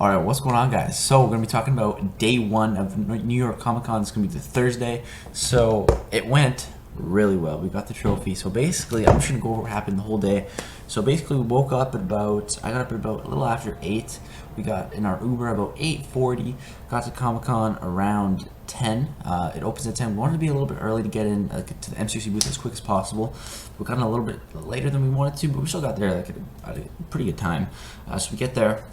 Alright, what's going on, guys? So we're going to be talking about day one of New York Comic Con. It's going to be the Thursday. So it went really well. We got the trophy. So basically, I'm just going to go over what happened the whole day. So basically, we woke up at about, I got up at about a little after 8. We got in our Uber about 8:40. Got to Comic Con around 10. It opens at 10. We wanted to be a little bit early to get in to the NYCC booth as quick as possible. We got in a little bit later than we wanted to, but we still got there like at a pretty good time. So we get there.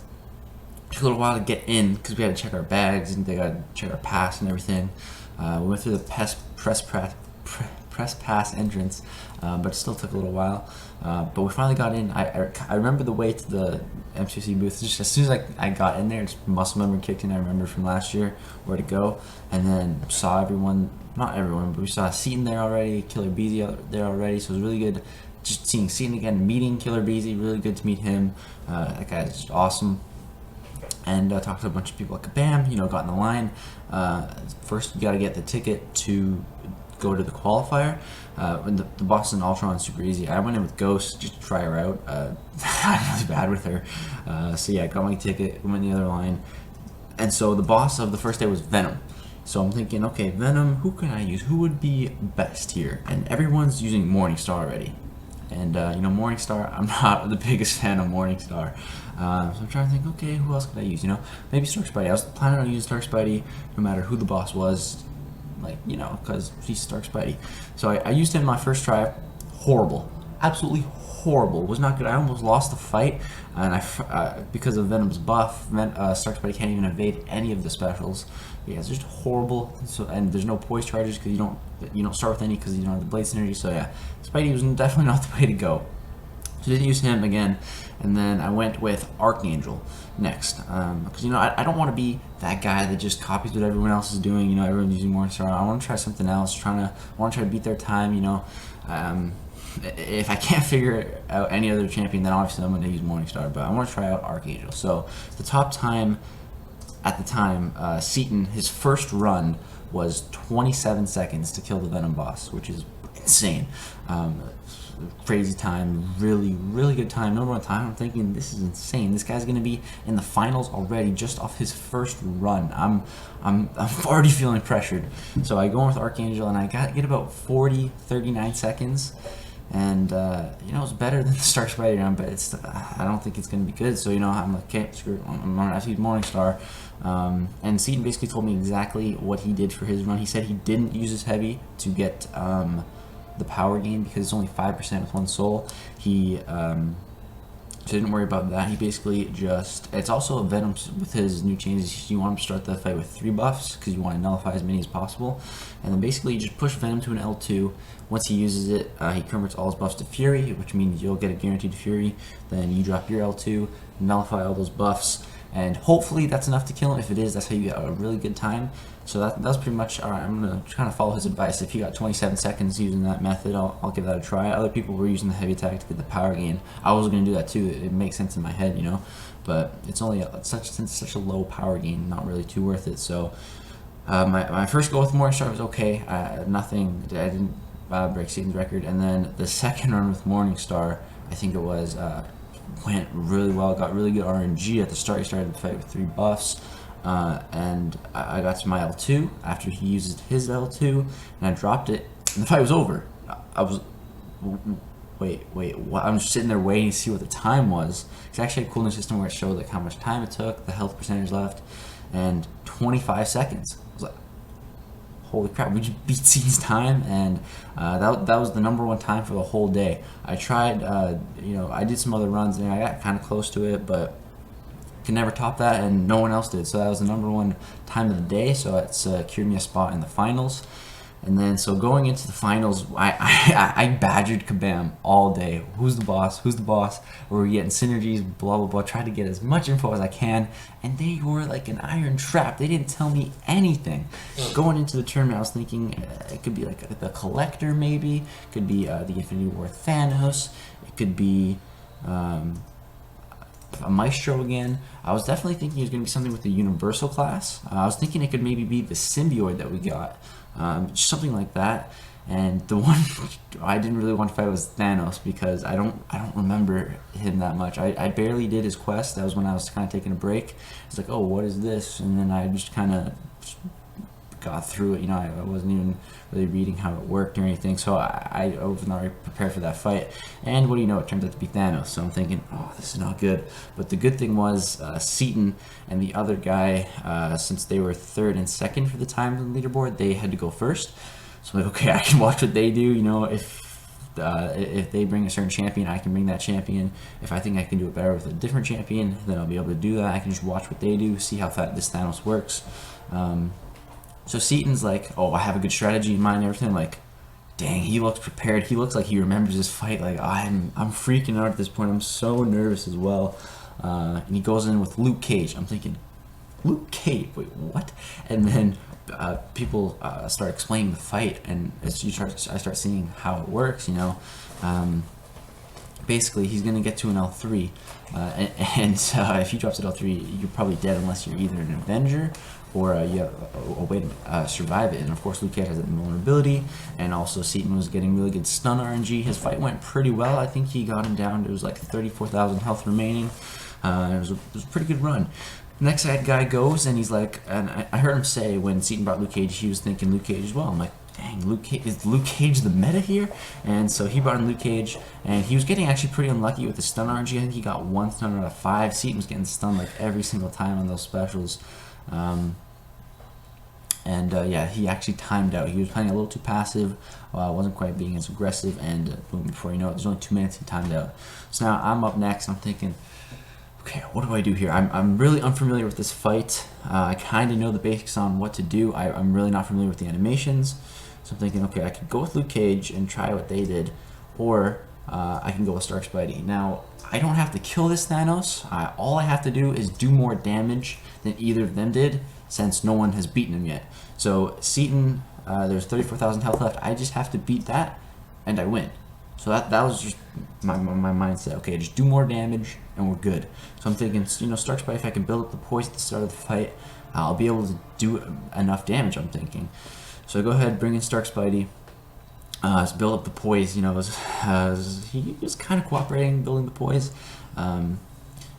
Took a little while to get in because we had to check our bags and they got to check our pass and everything. We went through the press pass entrance, but it still took a little while. But we finally got in. I remember the way to the MCC booth. Just as soon as I got in there, just muscle memory kicked in. I remember from last year where to go, and then saw everyone. Not everyone, but we saw Seaton there already. Killer Beezy there already. So it was really good. Just seeing Seaton again, meeting Killer Beezy. Really good to meet him. That guy is just awesome. And talked to a bunch of people at Kabam, got in the line. First, you got to get the ticket to go to the qualifier. And the Boston Ultron is super easy. I went in with Ghost just to try her out. I'm really bad with her. So yeah, got my ticket, went in the other line. And so the boss of the first day was Venom. So I'm thinking, okay, Venom, who can I use? Who would be best here? And everyone's using Morningstar already. And Morningstar, I'm not the biggest fan of Morningstar. So I'm trying to think, okay, who else could I use? Maybe Stark Spidey. I was planning on using Stark Spidey no matter who the boss was, because he's Stark Spidey. So I used him in my first try. Horrible. Absolutely horrible. Was not good. I almost lost the fight, and because of Venom's buff, Stark Spidey can't even evade any of the specials. Yeah, it's just horrible. So, and there's no poise charges because you don't start with any because you don't have the blade synergy. So yeah, Spidey was definitely not the way to go. So I didn't use him again, and then I went with Archangel next because I don't want to be that guy that just copies what everyone else is doing. Everyone's using Morningstar. I want to try something else. I want to try to beat their time. If I can't figure out any other champion, then obviously I'm going to use Morningstar. But I want to try out Archangel. So the top time at the time, Seaton, his first run was 27 seconds to kill the Venom boss, which is insane. Crazy time, really good time. Number one time. I'm thinking this is insane. This guy's gonna be in the finals already just off his first run. I'm already feeling pressured. So I go in with Archangel and I get about 39 seconds. And it's better than the Stark Spidey round, but I don't think it's gonna be good. So I'm like, okay, screw it. I'm gonna have to use Morningstar. And Seaton basically told me exactly what he did for his run. He said he didn't use his heavy to get the power gain because it's only 5% with one soul. He so didn't worry about that. He basically it's also a Venom with his new changes. You want him to start the fight with 3 buffs because you want to nullify as many as possible, and then basically you just push Venom to an L2. Once he uses it, he converts all his buffs to Fury, which means you'll get a guaranteed Fury. Then you drop your L2, nullify all those buffs, and hopefully that's enough to kill him. If it is, that's how you get a really good time. So that was pretty much, alright, I'm going to kind of follow his advice. If he got 27 seconds using that method, I'll give that a try. Other people were using the heavy attack to get the power gain. I was going to do that too. It makes sense in my head, but it's only such a low power gain, not really too worth it. So my first go with Morningstar was okay. I didn't break Satan's record. And then the second run with Morningstar, I think it was, went really well. Got really good RNG at the start. He started the fight with 3 buffs. And I got to my L2 after he used his L2, and I dropped it, and the fight was over. I was, wait, what? I'm just sitting there waiting to see what the time was. It's actually a cool new system where it showed how much time it took, the health percentage left, and 25 seconds. I was like, holy crap, we just beat Seaton's time, and that was the #1 time for the whole day. I tried, I did some other runs, and I got kind of close to it, but can never top that, and no one else did. So that was the #1 time of the day. So it's secured me a spot in the finals. And then so going into the finals, I badgered Kabam all day. Who's the boss? Who's the boss? We're getting synergies, blah blah blah. Tried to get as much info as I can, and they were like an iron trap. They didn't tell me anything. Going into the tournament, I was thinking it could be like the Collector, maybe. It could be the Infinity War Thanos. It could be a Maestro again. I was definitely thinking it was going to be something with the Universal class. I was thinking it could maybe be the Symbiote that we got, just something like that. And the one I didn't really want to fight was Thanos because I don't remember him that much. I barely did his quest. That was when I was kind of taking a break. It's like, oh, what is this? And then I just kind of got through it. You know, I wasn't even really reading how it worked or anything. So I was not really prepared for that fight. And what do you know? It turned out to be Thanos. So I'm thinking, oh, this is not good. But the good thing was Seaton and the other guy, since they were third and second for the time on the leaderboard, they had to go first. So I'm like, okay, I can watch what they do. You know, if they bring a certain champion, I can bring that champion. If I think I can do it better with a different champion, then I'll be able to do that. I can just watch what they do, see how this Thanos works. So Seaton's like, oh, I have a good strategy in mind and everything. I'm like, dang, he looks prepared. He looks like he remembers his fight. Like, I'm freaking out at this point. I'm so nervous as well. And he goes in with Luke Cage. I'm thinking, Luke Cage? Wait, what? And then people start explaining the fight, and I start seeing how it works. You know, basically he's gonna get to an L3, and if he drops at L3, you're probably dead unless you're either an Avenger or you have a way to survive it. And of course, Luke Cage has that vulnerability, and also Seaton was getting really good stun RNG. His fight went pretty well. I think he got him down to, it was like 34,000 health remaining. It was a pretty good run. Next guy goes, and he's like, and I heard him say when Seaton brought Luke Cage, he was thinking Luke Cage as well. I'm like, dang, is Luke Cage the meta here? And so he brought in Luke Cage, and he was getting actually pretty unlucky with the stun RNG. I think he got 1 stun out of 5. Seaton was getting stunned like every single time on those specials. Yeah, he actually timed out. He was playing a little too passive, wasn't quite being as aggressive, and boom, before you know it, there's only 2 minutes, he timed out. So now I'm up next, I'm thinking, okay, what do I do here? I'm really unfamiliar with this fight. I kind of know the basics on what to do. I'm really not familiar with the animations. So I'm thinking, okay, I could go with Luke Cage and try what they did, or I can go with Stark Spidey. Now, I don't have to kill this Thanos. All I have to do is do more damage than either of them did, since no one has beaten him yet. So Seaton, there's 34,000 health left. I just have to beat that, and I win. So that was just my mindset. Okay, just do more damage, and we're good. So I'm thinking, you know, Stark Spidey, if I can build up the poise at the start of the fight, I'll be able to do enough damage, I'm thinking. So I go ahead, bring in Stark Spidey, build up the poise. You know, he was kind of cooperating, building the poise.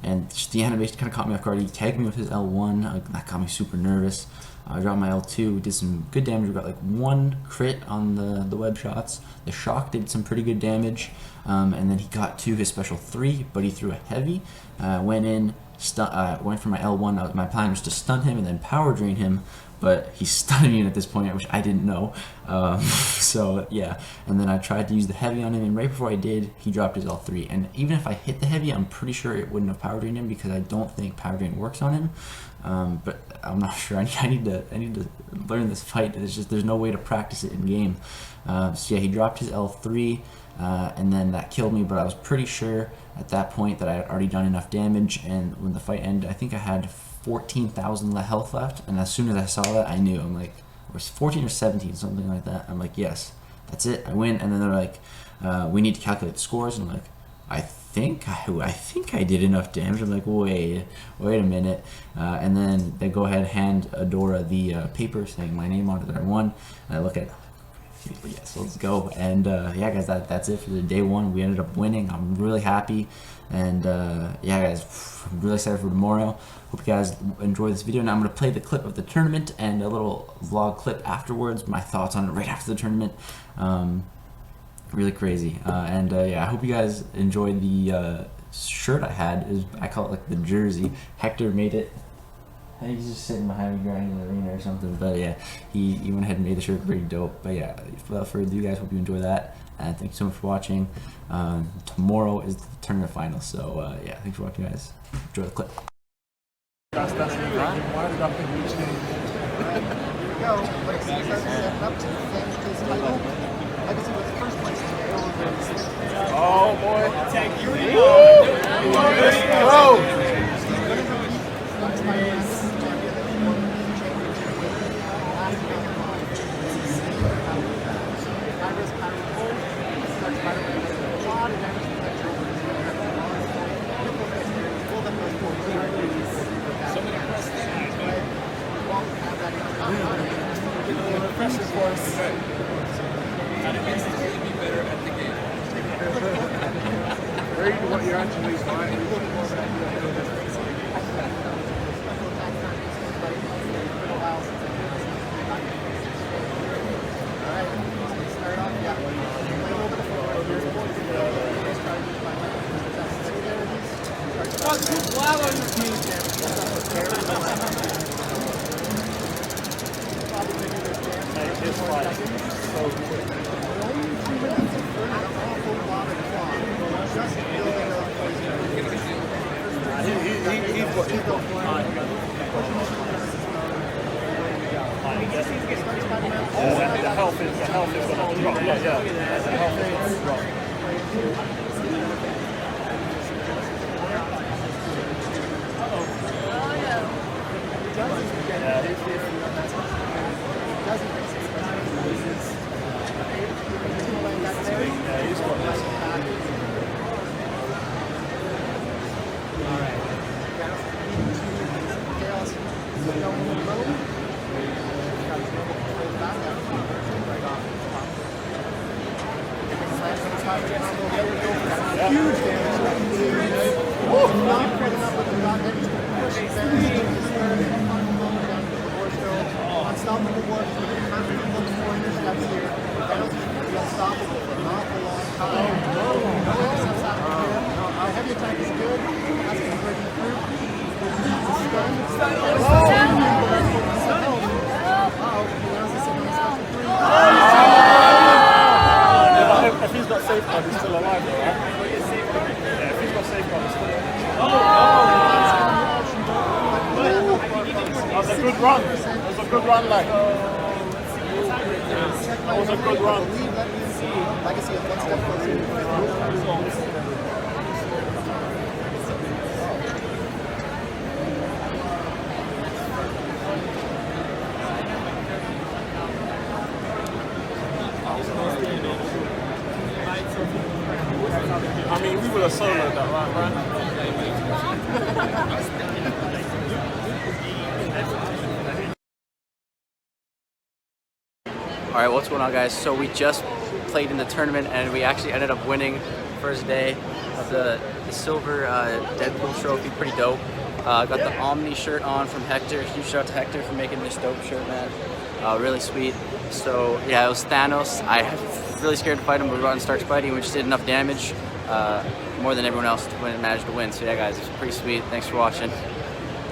And just the animation kind of caught me off guard. He tagged me with his L1. That got me super nervous. I dropped my L2, did some good damage. We got like 1 crit on the web shots. The shock did some pretty good damage. And then he got to his special 3, but he threw a heavy. Went for my L1. My plan was to stun him and then power drain him. But he's stunning me at this point, which I didn't know. So yeah, and then I tried to use the heavy on him, and right before I did, he dropped his L3. And even if I hit the heavy, I'm pretty sure it wouldn't have power drained him, because I don't think power drain works on him. But I'm not sure. I need to learn this fight. There's no way to practice it in game. So yeah, he dropped his L3, and then that killed me. But I was pretty sure at that point that I had already done enough damage. And when the fight ended, I think I had 14,000 health left, and as soon as I saw that, I knew. I'm like, it was 14 or 17, something like that. I'm like, yes, that's it, I win. And then they're like, we need to calculate the scores, and I'm like, I think I did enough damage. I'm like, wait a minute. And then they go ahead, hand Adora the paper saying my name on it that I won, and I look at it, yes, let's go. And yeah, guys, that's it for the day 1. We ended up winning. I'm really happy, and yeah, guys, I'm really excited for tomorrow. Hope you guys enjoy this video. Now I'm going to play the clip of the tournament and a little vlog clip afterwards, my thoughts on it right after the tournament. Really crazy. Yeah, I hope you guys enjoyed the shirt I had. I call it like the jersey. Hector made it. He's just sitting behind me grinding in the arena or something. But yeah, he went ahead and made the shirt pretty dope. But yeah, without further ado, guys, hope you enjoy that. And thank you so much for watching. Tomorrow is the tournament final. So yeah, thanks for watching, guys. Enjoy the clip. That's the why did I think we changed? Here we go. Like, setting up to defend his title. Legacy was first place today. Oh boy. Take you. Whoa. Pressure course. The health is going to drop. Yeah. The health is going to drop. Huge damage. Not credit up with the dot. Unstoppable work. Look for your steps here. Thanos is unstoppable for not a long time. Heavy attack is good. That's going to break through. If he's got safeguard, he's still alive, though, right? Yeah, if he's got safeguard, he's still alive. That was a good run. That was a good run, like. That was a good run. Legacy of one step closer. I mean, we would have soloed that, right? Alright, what's going on, guys? So we just played in the tournament and we actually ended up winning first day of the silver Deadpool trophy. Pretty dope. Got the Omni shirt on from Hector. Huge shout out to Hector for making this dope shirt, man. Really sweet. So yeah, it was Thanos. I was really scared to fight him, but we got and started fighting. We just did enough damage, more than everyone else to manage to win. So yeah, guys, it's pretty sweet. Thanks for watching.